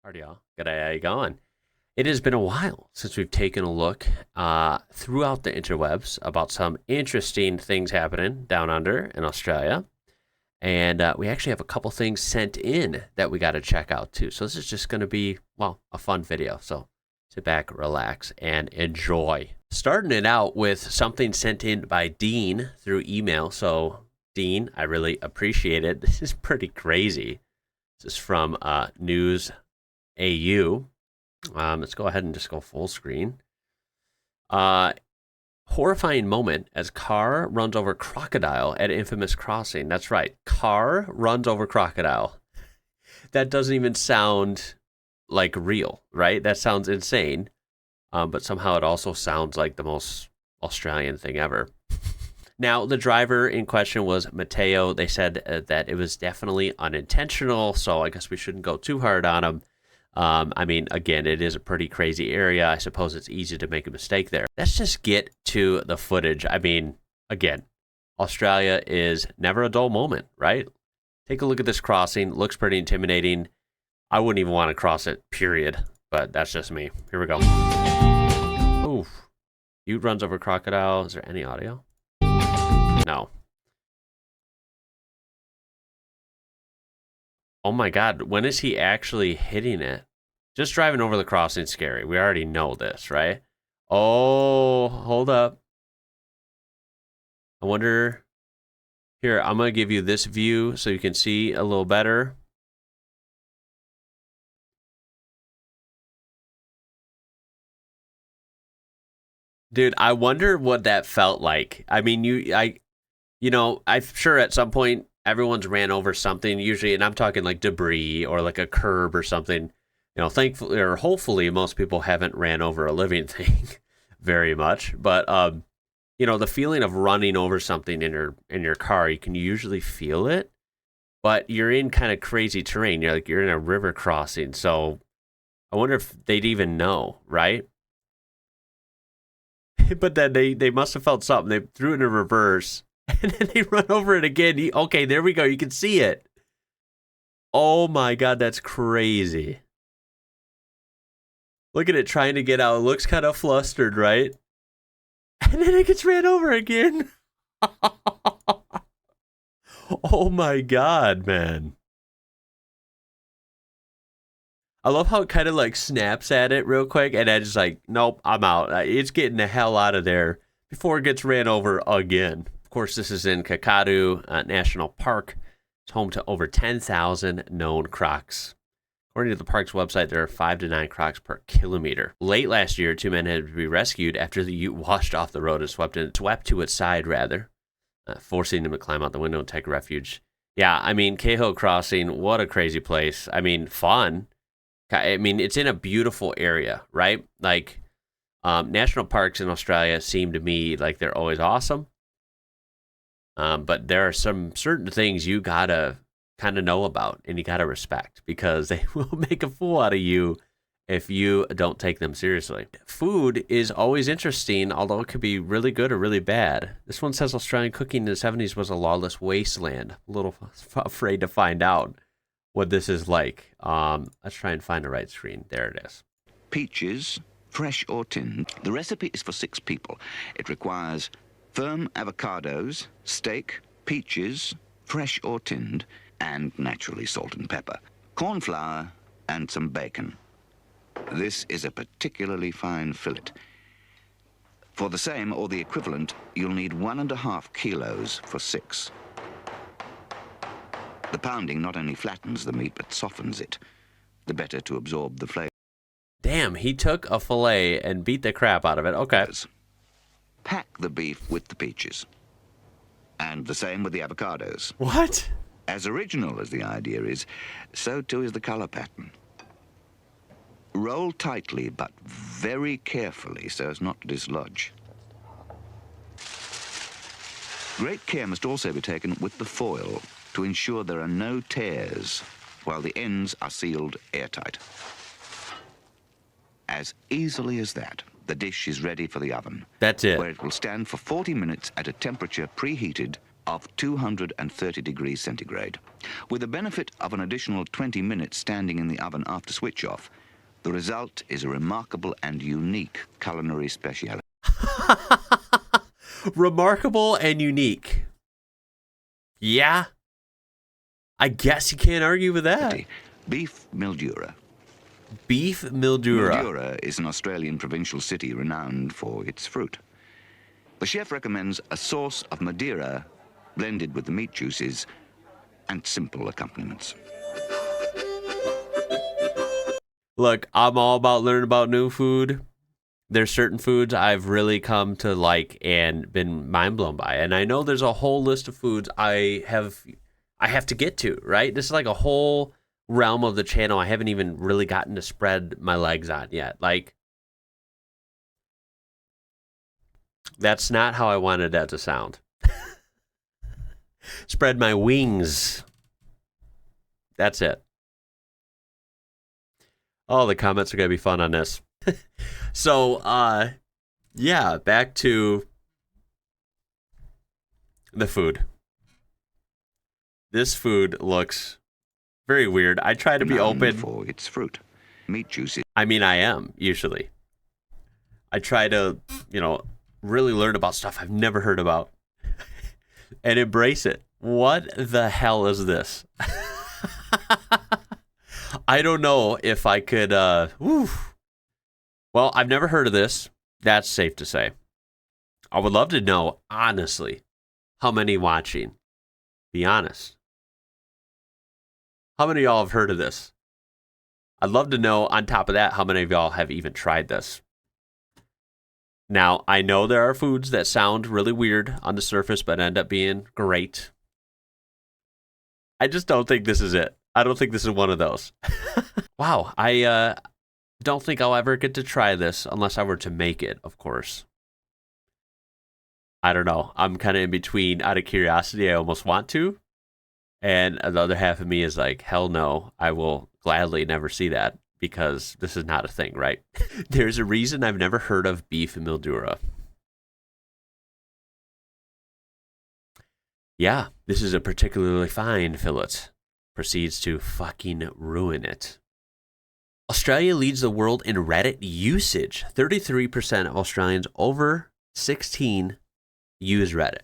Howdy, y'all. G'day, how you going? It has been a while since we've taken a look throughout the interwebs about some interesting things happening down under in Australia. And we actually have a couple things sent in that we got to check out too. So this is just going to be, well, a fun video. So sit back, relax, and enjoy. Starting it out with something sent in by Dean through email. So Dean, I really appreciate it. This is pretty crazy. This is from News AU. Let's go ahead and just go full screen. Horrifying moment as car runs over crocodile at infamous crossing. That's right. Car runs over crocodile. That doesn't even sound like real, right? That sounds insane. But somehow it also sounds like the most Australian thing ever. Now, the driver in question was Mateo. They said that it was definitely unintentional, so I guess we shouldn't go too hard on him. I mean, again, it is a pretty crazy area. I suppose it's easy to make a mistake there. Let's just get to the footage. I mean, again, Australia is never a dull moment, right? Take a look at this crossing. Looks pretty intimidating. I wouldn't even want to cross it, period. But that's just me. Here we go. Oof. Ute runs over crocodile. Is there any audio? No. Oh my God, when is he actually hitting it? Just driving over the crossing is scary. We already know this, right? Oh, hold up. I wonder... Here, I'm going to give you this view so you can see a little better. Dude, I wonder what that felt like. I mean, I'm sure at some point everyone's ran over something usually, and I'm talking like debris or like a curb or something. Thankfully or hopefully most people haven't ran over a living thing very much. But the feeling of running over something in your car, you can usually feel it, but you're in kind of crazy terrain. You're in a river crossing, so I wonder if they'd even know, right? But then they must have felt something. They threw it in reverse. And then they run over it again. Okay, there we go. You can see it. Oh my God, that's crazy. Look at it trying to get out. It looks kind of flustered, right? And then it gets ran over again. Oh my God, man. I love how it kind of like snaps at it real quick. And then just like, nope, I'm out. It's getting the hell out of there before it gets ran over again. Of course, this is in Kakadu National Park. It's home to over 10,000 known crocs. According to the park's website, there are 5 to 9 crocs per kilometer. Late last year, 2 men had to be rescued after the ute washed off the road and swept to its side, forcing them to climb out the window and take refuge. Yeah, I mean, Cahill Crossing, what a crazy place. I mean, fun. I mean, it's in a beautiful area, right? Like, national parks in Australia seem to me like they're always awesome. But there are some certain things you gotta kind of know about and you gotta respect because they will make a fool out of you if you don't take them seriously. Food is always interesting, although it could be really good or really bad. This one says Australian cooking in the 70s was a lawless wasteland. A little afraid to find out what this is like. Let's try and find the right screen. There it is. Peaches, fresh or tinned. The recipe is for 6 people. It requires firm avocados, steak, peaches, fresh or tinned, and naturally salt and pepper, corn flour, and some bacon. This is a particularly fine fillet. For the same or the equivalent, you'll need 1.5 kilos for 6. The pounding not only flattens the meat, but softens it, the better to absorb the flavor. Damn, he took a fillet and beat the crap out of it. Okay. Pack the beef with the peaches. And the same with the avocados. What? As original as the idea is, so too is the color pattern. Roll tightly, but very carefully so as not to dislodge. Great care must also be taken with the foil to ensure there are no tears, while the ends are sealed airtight. As easily as that, the dish is ready for the oven. That's it. Where it will stand for 40 minutes at a temperature preheated of 230 degrees centigrade. With the benefit of an additional 20 minutes standing in the oven after switch off, the result is a remarkable and unique culinary speciality. Remarkable and unique. Yeah. I guess you can't argue with that. Beef Mildura. Beef Mildura. Mildura is an Australian provincial city renowned for its fruit. The chef recommends a sauce of Madeira blended with the meat juices and simple accompaniments. Look, I'm all about learning about new food. There's certain foods I've really come to like and been mind blown by. And I know there's a whole list of foods I have to get to, right? This is like a whole realm of the channel I haven't even really gotten to spread my legs on yet. Like, that's not how I wanted that to sound. Spread my wings. That's it. Oh, the comments are going to be fun on this. So, yeah, back to the food. This food looks very weird. I try to be open for its fruit, meat juices. I mean, I am usually. I try to, really learn about stuff I've never heard about and embrace it. What the hell is this? I don't know if I could. Well, I've never heard of this. That's safe to say. I would love to know, honestly, how many watching. Be honest. How many of y'all have heard of this? I'd love to know, on top of that, how many of y'all have even tried this. Now, I know there are foods that sound really weird on the surface, but end up being great. I just don't think this is it. I don't think this is one of those. Wow, I don't think I'll ever get to try this unless I were to make it, of course. I don't know. I'm kind of in between. Out of curiosity, I almost want to. And the other half of me is like, hell no, I will gladly never see that because this is not a thing, right? There's a reason I've never heard of beef Mildura. Yeah, this is a particularly fine fillet. Proceeds to fucking ruin it. Australia leads the world in Reddit usage. 33% of Australians over 16 use Reddit.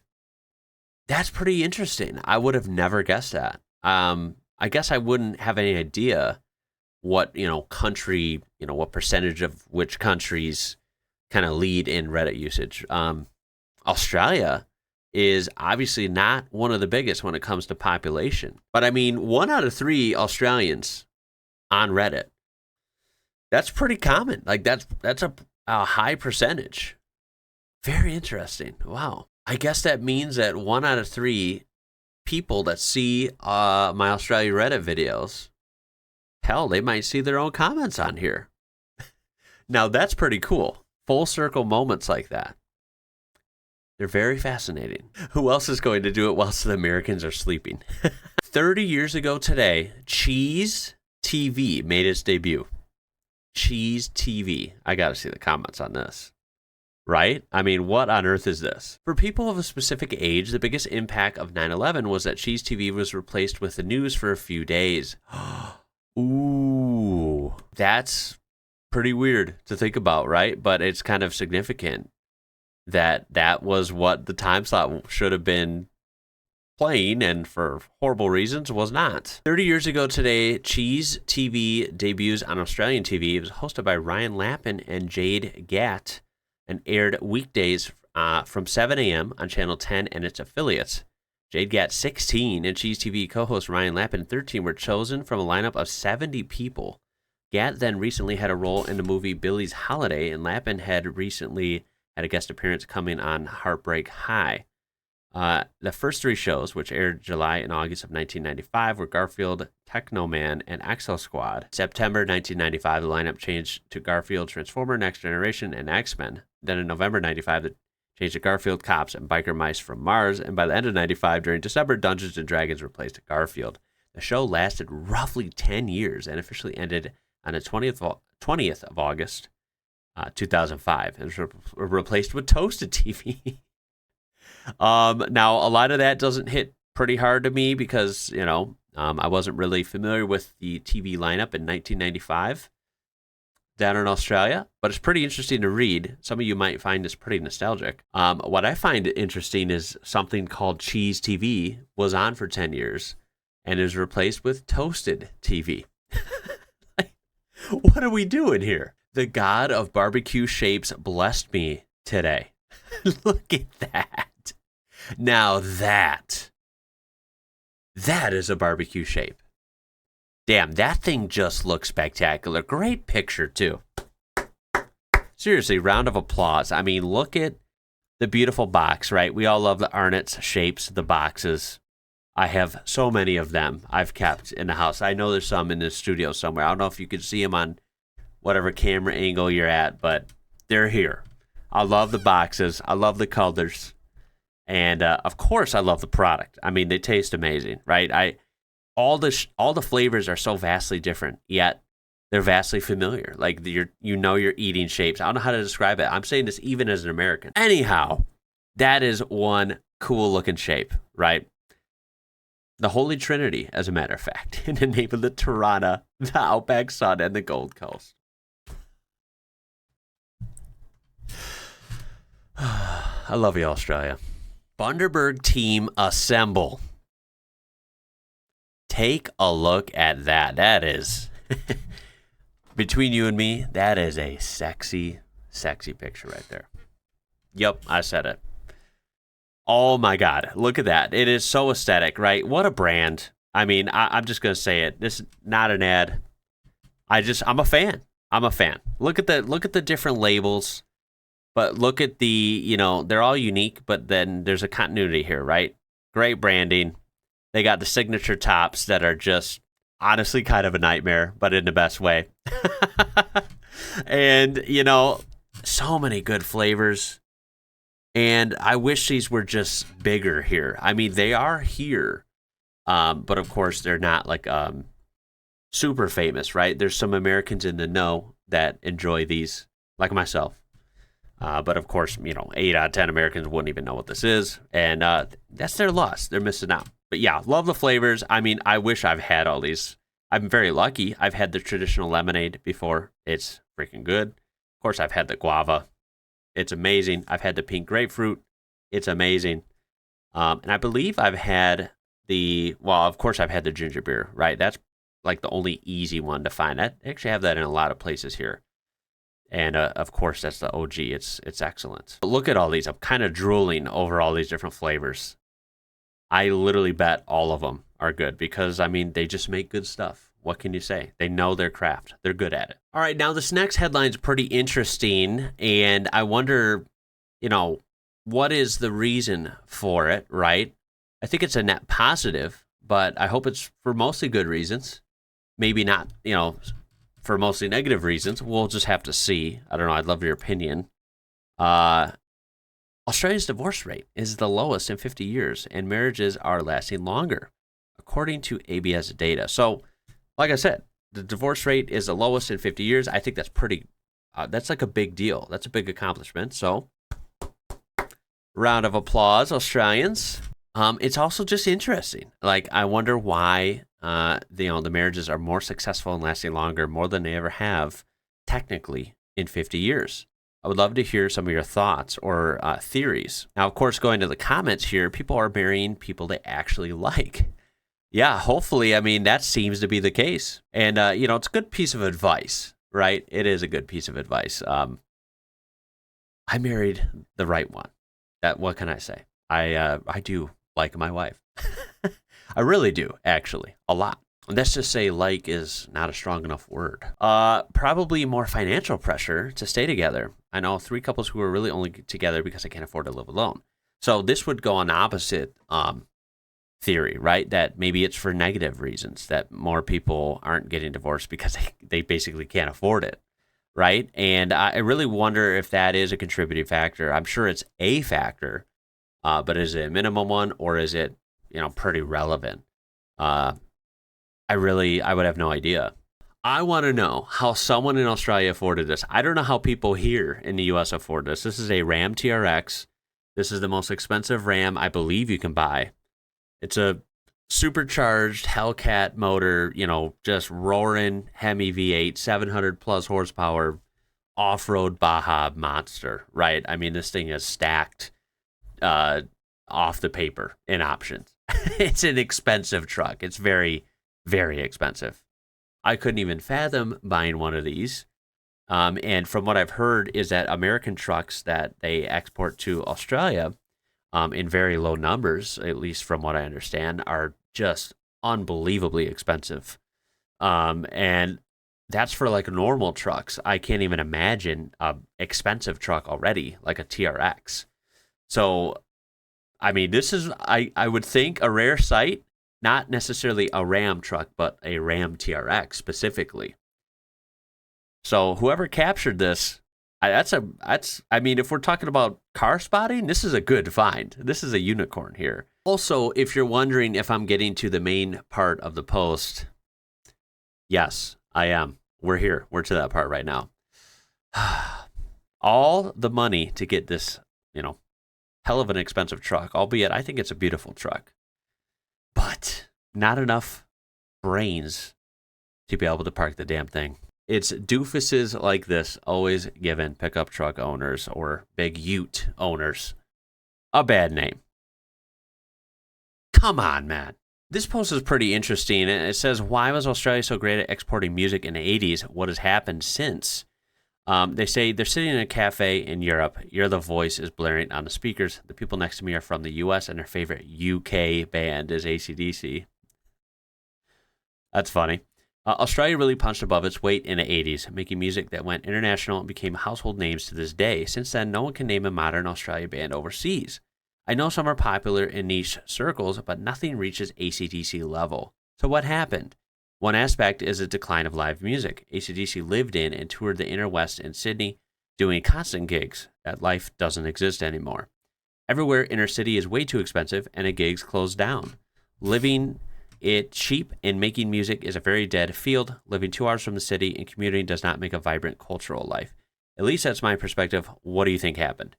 That's pretty interesting. I would have never guessed that. I guess I wouldn't have any idea what, country, what percentage of which countries kind of lead in Reddit usage. Australia is obviously not one of the biggest when it comes to population. But I mean, 1 out of 3 Australians on Reddit. That's pretty common. Like that's a high percentage. Very interesting. Wow. I guess that means that 1 out of 3 people that see my Australia Reddit videos, hell, they might see their own comments on here. Now, that's pretty cool. Full circle moments like that. They're very fascinating. Who else is going to do it whilst the Americans are sleeping? 30 years ago today, Cheese TV made its debut. Cheese TV. I got to see the comments on this. Right? I mean, what on earth is this? For people of a specific age, the biggest impact of 9/11 was that Cheese TV was replaced with the news for a few days. Ooh, that's pretty weird to think about, right? But it's kind of significant that that was what the time slot should have been playing, and for horrible reasons was not. 30 years ago today, Cheese TV debuts on Australian TV. It was hosted by Ryan Lappin and Jade Gatt, and aired weekdays from 7 a.m. on Channel 10 and its affiliates. Jade Gatt, 16, and Cheese TV co-host Ryan Lappin, 13, were chosen from a lineup of 70 people. Gatt then recently had a role in the movie Billy's Holiday, and Lappin had recently had a guest appearance coming on Heartbreak High. The first 3 shows, which aired July and August of 1995, were Garfield, Technoman, and Exo Squad. September 1995, the lineup changed to Garfield, Transformer, Next Generation, and X-Men. Then in November 95, it changed to Garfield, Cops, and Biker Mice from Mars. And by the end of 95, during December, Dungeons & Dragons replaced Garfield. The show lasted roughly 10 years and officially ended on the 20th of August, 2005, and was replaced with Toasted TV. Now, a lot of that doesn't hit pretty hard to me because, I wasn't really familiar with the TV lineup in 1995 down in Australia, but it's pretty interesting to read. Some of you might find this pretty nostalgic. What I find interesting is something called Cheese TV was on for 10 years and is replaced with Toasted TV. What are we doing here? The god of barbecue shapes blessed me today. Look at that. Now that is a barbecue shape. Damn, that thing just looks spectacular. Great picture, too. Seriously, round of applause. I mean, look at the beautiful box, right? We all love the Arnott's shapes, the boxes. I have so many of them I've kept in the house. I know there's some in the studio somewhere. I don't know if you can see them on whatever camera angle you're at, but they're here. I love the boxes. I love the colors. And, of course, I love the product. I mean, they taste amazing, right? All the flavors are so vastly different, yet they're vastly familiar. Like, you're eating shapes. I don't know how to describe it. I'm saying this even as an American. Anyhow, that is one cool-looking shape, right? The Holy Trinity, as a matter of fact, in the name of the Tirana, the Outback Sun, and the Gold Coast. I love you, Australia. Bundaberg team assemble. Take a look at that. That is, between you and me, that is a sexy, sexy picture right there. Yep, I said it. Oh my God, look at that. It is so aesthetic, right? What a brand. I mean, I'm just going to say it. This is not an ad. I'm a fan. I'm a fan. Look at the different labels, but look at the, they're all unique, but then there's a continuity here, right? Great branding. They got the signature tops that are just honestly kind of a nightmare, but in the best way. And, so many good flavors. And I wish these were just bigger here. I mean, they are here, but of course they're not like super famous, right? There's some Americans in the know that enjoy these, like myself. But of course, 8 out of 10 Americans wouldn't even know what this is, and that's their loss. They're missing out. But yeah, love the flavors. I mean, I wish I've had all these. I'm very lucky. I've had the traditional lemonade before. It's freaking good. Of course, I've had the guava. It's amazing. I've had the pink grapefruit. It's amazing. And I believe I've had of course I've had the ginger beer, right? That's like the only easy one to find. I actually have that in a lot of places here. And of course, that's the OG. It's excellent. But look at all these. I'm kind of drooling over all these different flavors. I literally bet all of them are good because, they just make good stuff. What can you say? They know their craft. They're good at it. All right, now this next headline is pretty interesting, and I wonder, what is the reason for it, right? I think it's a net positive, but I hope it's for mostly good reasons. Maybe not, for mostly negative reasons. We'll just have to see. I don't know. I'd love your opinion. Australia's divorce rate is the lowest in 50 years, and marriages are lasting longer, according to ABS data. So, like I said, the divorce rate is the lowest in 50 years. I think that's that's like a big deal. That's a big accomplishment. So, round of applause, Australians. It's also just interesting. Like, I wonder why the marriages are more successful and lasting longer, more than they ever have, technically, in 50 years. I would love to hear some of your thoughts or theories. Now, of course, going to the comments here, people are marrying people they actually like. Yeah, hopefully, that seems to be the case. And, it's a good piece of advice, right? It is a good piece of advice. I married the right one. What can I say? I do like my wife. I really do, actually, a lot. Let's just say like is not a strong enough word. Probably more financial pressure to stay together. I know 3 couples who are really only together because they can't afford to live alone. So this would go on opposite theory, right? That maybe it's for negative reasons, that more people aren't getting divorced because they basically can't afford it, right? And I really wonder if that is a contributing factor. I'm sure it's a factor, but is it a minimum one or is it, pretty relevant? I would have no idea. I want to know how someone in Australia afforded this. I don't know how people here in the U.S. afford this. This is a Ram TRX This is the most expensive Ram I believe you can buy. It's a supercharged Hellcat motor, just roaring Hemi V8, 700 plus horsepower, off-road Baja monster, right? I mean, this thing is stacked off the paper in options. It's an expensive truck. It's very, very expensive. I couldn't even fathom buying one of these. And from what I've heard is that American trucks that they export to Australia in very low numbers, at least from what I understand, are just unbelievably expensive. And that's for like normal trucks. I can't even imagine an expensive truck already, like a TRX. So, I mean, this is, I would think, a rare sight, not necessarily a Ram truck, but a Ram TRX specifically. So whoever captured this, I mean, if we're talking about car spotting, this is a good find. This is a unicorn here. Also, if you're wondering if I'm getting to the main part of the post, yes, I am. We're here. We're to that part right now. All the money to get this, hell of an expensive truck, albeit I think it's a beautiful truck, but not enough brains to be able to park the damn thing. It's doofuses like this always giving pickup truck owners or big ute owners a bad name. Come on, man. This post is pretty interesting. It says, why was Australia so great at exporting music in the 80s? What has happened since? They say they're sitting in a cafe in Europe. You're the voice is blaring on the speakers. The people next to me are from the US and their favorite UK band is AC/DC. That's funny. Australia really punched above its weight in the 80s, making music that went international and became household names to this day. Since then, no one can name a modern Australia band overseas. I know some are popular in niche circles, but nothing reaches AC/DC level. So what happened? One aspect is a decline of live music. AC/DC lived in and toured the inner west and Sydney, doing constant gigs. That life doesn't exist anymore. Everywhere inner city is way too expensive, and the gigs closed down. Living it cheap and making music is a very dead field. Living 2 hours from the city and commuting does not make a vibrant cultural life. At least that's my perspective. What do you think happened?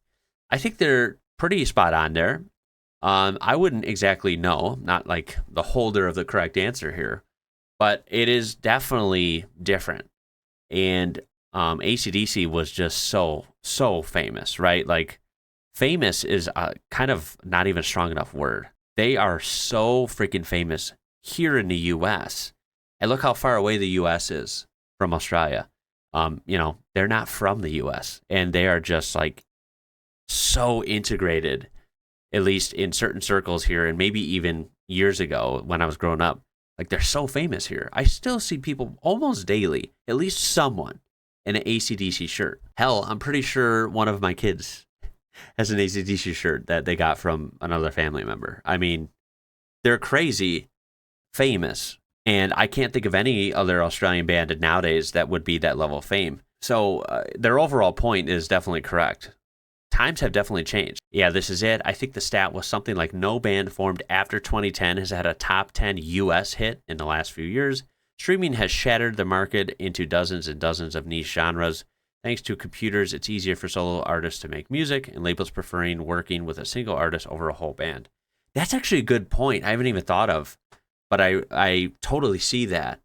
I think they're pretty spot on there. I wouldn't exactly know, not like the holder of the correct answer here, but it is definitely different. And AC/DC was just so famous, right? Like, famous is kind of not even a strong enough word. They are so freaking famous here in the U.S. And look how far away the U.S. is from Australia. They're not from the U.S. and they are just like so integrated, at least in certain circles here, and maybe even years ago when I was growing up. Like, they're so famous here. I still see people almost daily, at least someone, in an AC/DC shirt. Hell, I'm pretty sure one of my kids has an AC/DC shirt that they got from another family member. I mean, they're crazy famous, and I can't think of any other Australian band nowadays that would be that level of fame. So their overall point is definitely correct. Times have definitely changed. Yeah, this is it. I think the stat was something like no band formed after 2010 has had a top 10 US hit in the last few years. Streaming has shattered the market into dozens and dozens of niche genres. Thanks to computers, it's easier for solo artists to make music, and labels preferring working with a single artist over a whole band. That's actually a good point I haven't even thought of, but I totally see that.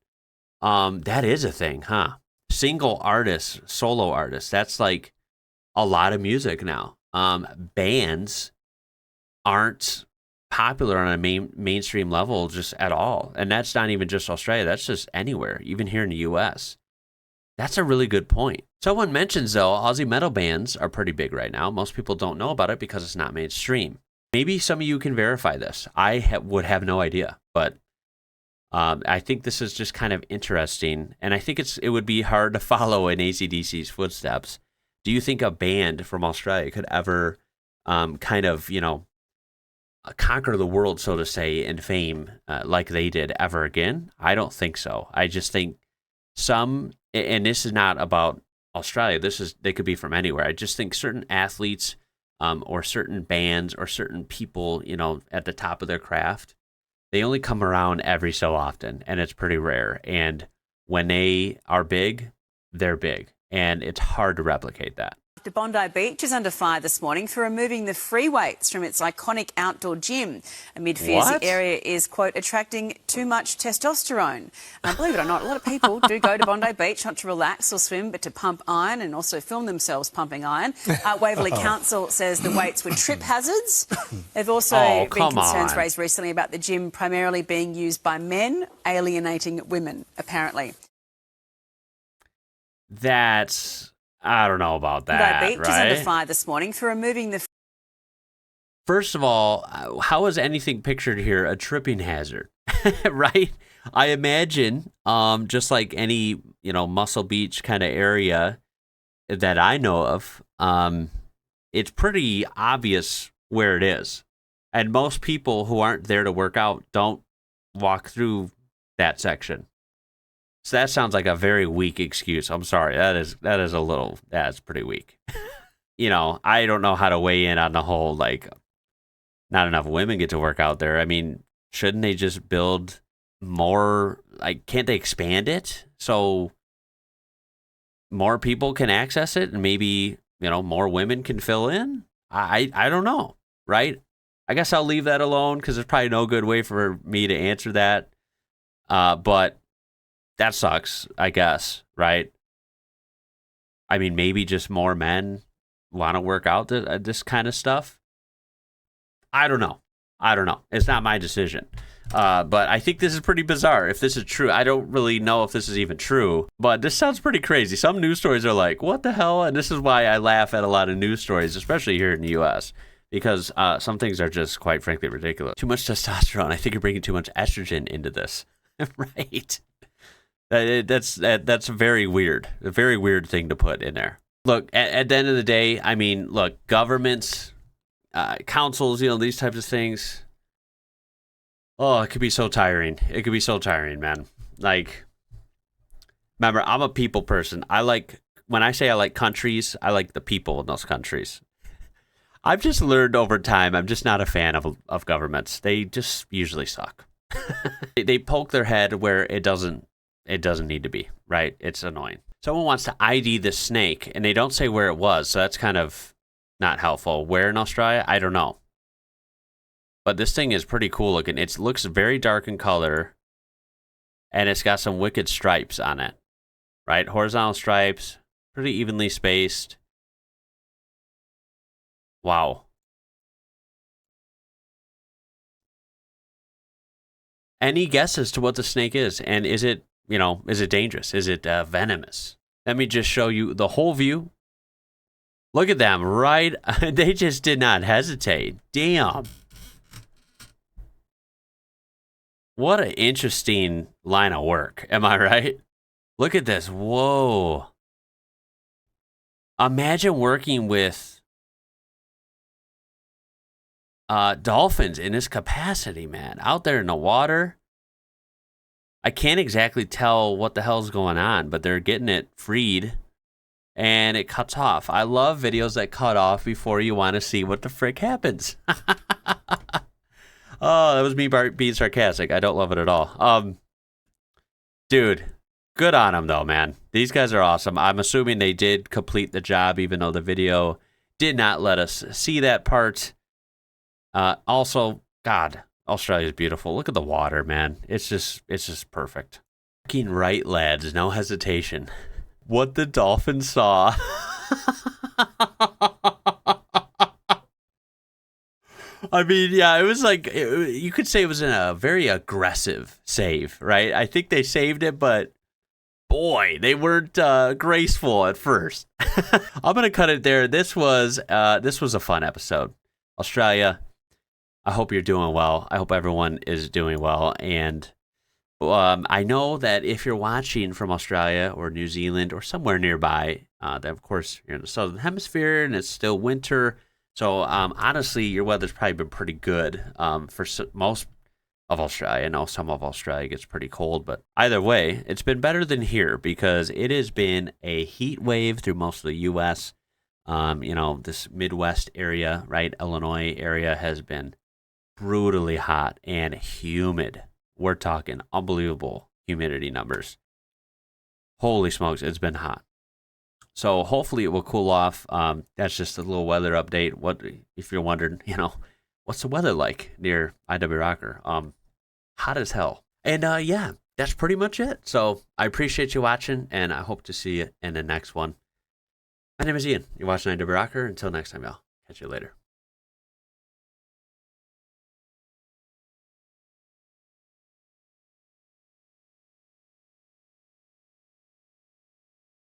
That is a thing, huh? Single artists, solo artists, that's like a lot of music now. Bands aren't popular on a mainstream level just at all. And that's not even just Australia. That's just anywhere, even here in the US. That's a really good point. Someone mentions, though, Aussie metal bands are pretty big right now. Most people don't know about it because it's not mainstream. Maybe some of you can verify this. I would have no idea, but I think this is just kind of interesting. And I think it would be hard to follow in AC/DC's footsteps. Do you think a band from Australia could ever kind of, conquer the world, so to say, in fame like they did ever again? I don't think so. I just think some, and this is not about Australia, they could be from anywhere. I just think certain athletes or certain bands or certain people, at the top of their craft, they only come around every so often, and it's pretty rare. And when they are big, they're big, and it's hard to replicate that. After Bondi Beach is under fire this morning for removing the free weights from its iconic outdoor gym, amid fears the area is, quote, attracting too much testosterone. Believe it or not, a lot of people do go to Bondi Beach not to relax or swim, but to pump iron and also film themselves pumping iron. Waverley Council says the weights were trip hazards. There've also been concerns raised recently about the gym primarily being used by men, alienating women, apparently. That's, I don't know about that, Bondi Beach is under fire this morning for removing the... First of all, how is anything pictured here a tripping hazard, right? I imagine, just like any, Muscle Beach kind of area that I know of, it's pretty obvious where it is. And most people who aren't there to work out don't walk through that section. So that sounds like a very weak excuse. I'm sorry. That's pretty weak. I don't know how to weigh in on the whole, not enough women get to work out there. I mean, shouldn't they just build more, can't they expand it so more people can access it and maybe, more women can fill in? I don't know, right? I guess I'll leave that alone because there's probably no good way for me to answer that. But that sucks, I guess, right? I mean, maybe just more men want to work out this kind of stuff. I don't know. It's not my decision. But I think this is pretty bizarre. If this is true, I don't really know if this is even true, but this sounds pretty crazy. Some news stories are like, what the hell? And this is why I laugh at a lot of news stories, especially here in the U.S., because some things are just, quite frankly, ridiculous. Too much testosterone. I think you're bringing too much estrogen into this, right? That's very weird. A very weird thing to put in there. Look, at the end of the day, I mean, look, governments, councils, these types of things. Oh, it could be so tiring. It could be so tiring, man. Remember, I'm a people person. When I say I like countries, I like the people in those countries. I've just learned over time, I'm just not a fan of governments. They just usually suck. They poke their head where it doesn't need to be, right? It's annoying. Someone wants to ID this snake, and they don't say where it was, so that's kind of not helpful. Where in Australia? I don't know. But this thing is pretty cool looking. It looks very dark in color, and it's got some wicked stripes on it, right? Horizontal stripes, pretty evenly spaced. Wow. Any guesses to what the snake is? And is it dangerous? Is it venomous? Let me just show you the whole view. Look at them, right? They just did not hesitate. Damn. What an interesting line of work. Am I right? Look at this. Whoa. Imagine working with dolphins in this capacity, man. Out there in the water. I can't exactly tell what the hell's going on, but they're getting it freed. And it cuts off. I love videos that cut off before you want to see what the frick happens. Oh, that was me being sarcastic. I don't love it at all. Dude, good on them, though, man. These guys are awesome. I'm assuming they did complete the job, even though the video did not let us see that part. Also, God, Australia's beautiful. Look at the water, man. It's just perfect. Fucking right, lads. No hesitation. What the dolphin saw. I mean, yeah, it was you could say it was a very aggressive save, right? I think they saved it, but boy, they weren't graceful at first. I'm going to cut it there. This was a fun episode. Australia, I hope you're doing well. I hope everyone is doing well. And I know that if you're watching from Australia or New Zealand or somewhere nearby, then of course you're in the southern hemisphere and it's still winter. So honestly, your weather's probably been pretty good for most of Australia. I know some of Australia gets pretty cold, but either way, it's been better than here because it has been a heat wave through most of the U.S. This Midwest area, right? Illinois area has been brutally hot and humid. We're talking unbelievable humidity numbers. Holy smokes, it's been hot. So hopefully it will cool off. That's just a little weather update. What if you're wondering, what's the weather like near IWrocker? Hot as hell. And yeah, that's pretty much it. So I appreciate you watching, and I hope to see you in the next one. My name is Ian. You're watching IWrocker. Until next time, y'all. Catch you later.